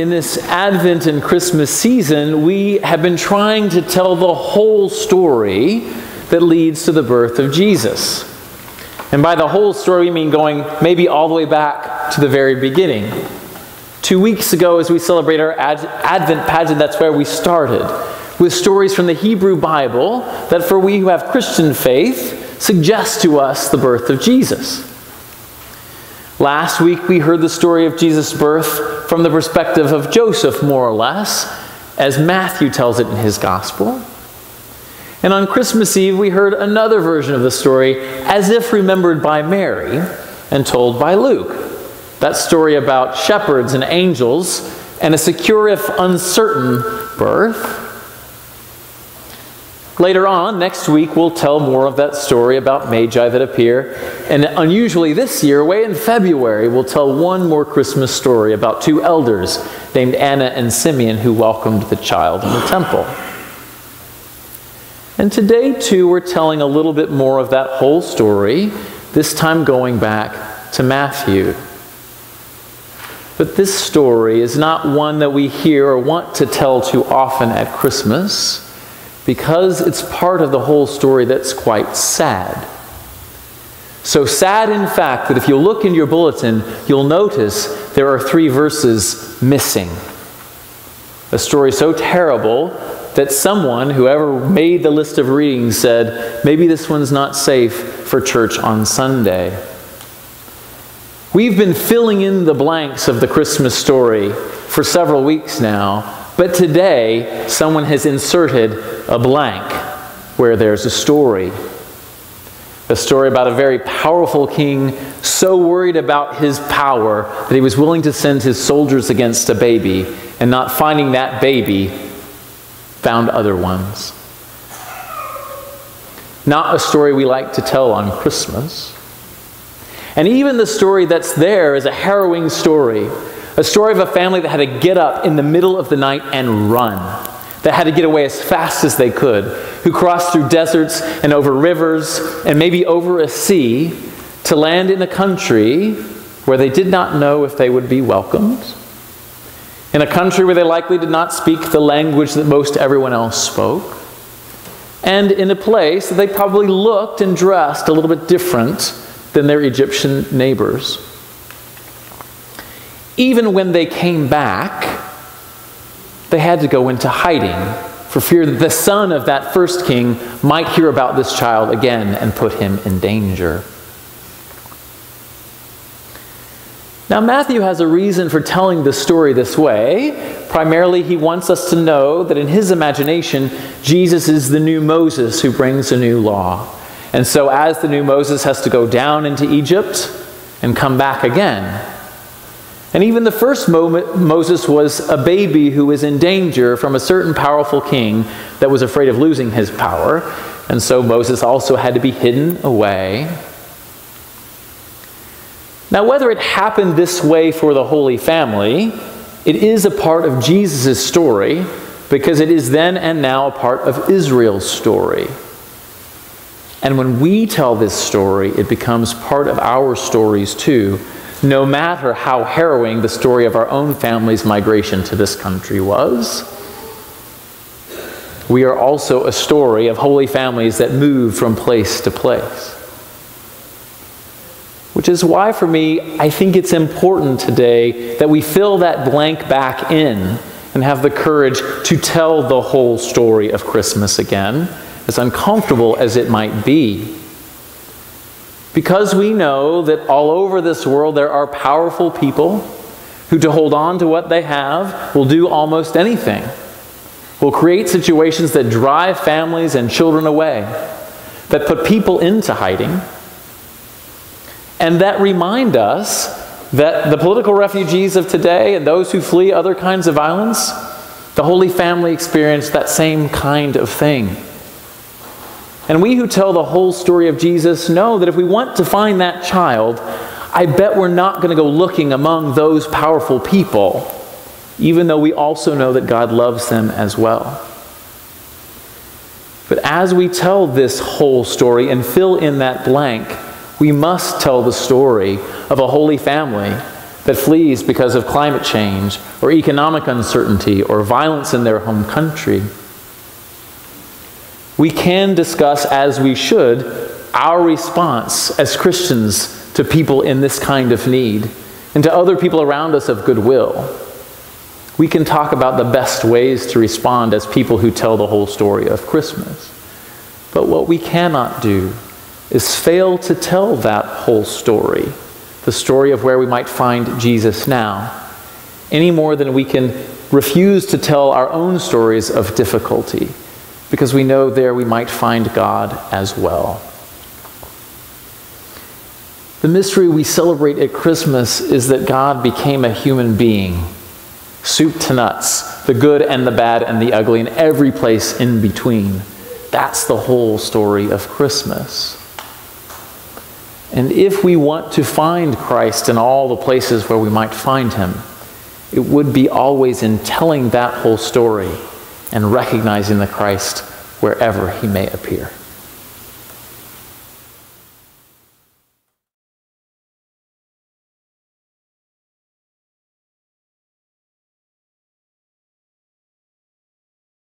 in this Advent and Christmas season, we have been trying to tell the whole story that leads to the birth of Jesus. And by the whole story, we mean going maybe all the way back to the very beginning. 2 weeks ago, as we celebrate our Advent pageant, that's where we started, with stories from the Hebrew Bible that for we who have Christian faith suggest to us the birth of Jesus. Last week, we heard the story of Jesus' birth from the perspective of Joseph, more or less, as Matthew tells it in his gospel. And on Christmas Eve, we heard another version of the story as if remembered by Mary and told by Luke. That story about shepherds and angels and a secure if uncertain birth. Later on, next week, we'll tell more of that story about Magi that appear. And unusually this year, way in February, we'll tell one more Christmas story about two elders named Anna and Simeon who welcomed the child in the temple. And today, too, we're telling a little bit more of that whole story, this time going back to Matthew. But this story is not one that we hear or want to tell too often at Christmas, because it's part of the whole story that's quite sad. So sad, in fact, that if you look in your bulletin, you'll notice there are 3 verses missing. A story so terrible that someone, whoever made the list of readings, said, maybe this one's not safe for church on Sunday. We've been filling in the blanks of the Christmas story for several weeks now, but today someone has inserted a blank where there's a story. A story about a very powerful king so worried about his power that he was willing to send his soldiers against a baby, and not finding that baby, found other ones. Not a story we like to tell on Christmas. And even the story that's there is a harrowing story. A story of a family that had to get up in the middle of the night and run. That had to get away as fast as they could. Who crossed through deserts and over rivers and maybe over a sea to land in a country where they did not know if they would be welcomed. In a country where they likely did not speak the language that most everyone else spoke. And in a place that they probably looked and dressed a little bit different than their Egyptian neighbors. Even when they came back, they had to go into hiding for fear that the son of that first king might hear about this child again and put him in danger. Now, Matthew has a reason for telling the story this way. Primarily, he wants us to know that in his imagination, Jesus is the new Moses who brings a new law. And so as the new Moses has to go down into Egypt and come back again. And even the first Moses was a baby who was in danger from a certain powerful king that was afraid of losing his power. And so Moses also had to be hidden away. Now, whether it happened this way for the Holy Family, it is a part of Jesus' story because it is then and now a part of Israel's story. And when we tell this story, it becomes part of our stories too, no matter how harrowing the story of our own family's migration to this country was. We are also a story of holy families that move from place to place. Which is why, for me, I think it's important today that we fill that blank back in and have the courage to tell the whole story of Christmas again, as uncomfortable as it might be. Because we know that all over this world there are powerful people who, to hold on to what they have, will do almost anything. Will create situations that drive families and children away, that put people into hiding, and that remind us that the political refugees of today and those who flee other kinds of violence, the Holy Family experienced that same kind of thing. And we who tell the whole story of Jesus know that if we want to find that child, I bet we're not going to go looking among those powerful people, even though we also know that God loves them as well. But as we tell this whole story and fill in that blank, we must tell the story of a holy family that flees because of climate change or economic uncertainty or violence in their home country. We can discuss, as we should, our response as Christians to people in this kind of need and to other people around us of goodwill. We can talk about the best ways to respond as people who tell the whole story of Christmas. But what we cannot do is fail to tell that whole story, the story of where we might find Jesus now, any more than we can refuse to tell our own stories of difficulty, because we know there we might find God as well. The mystery we celebrate at Christmas is that God became a human being, soup to nuts, the good and the bad and the ugly, and every place in between. That's the whole story of Christmas. And if we want to find Christ in all the places where we might find him, it would be always in telling that whole story and recognizing the Christ wherever he may appear.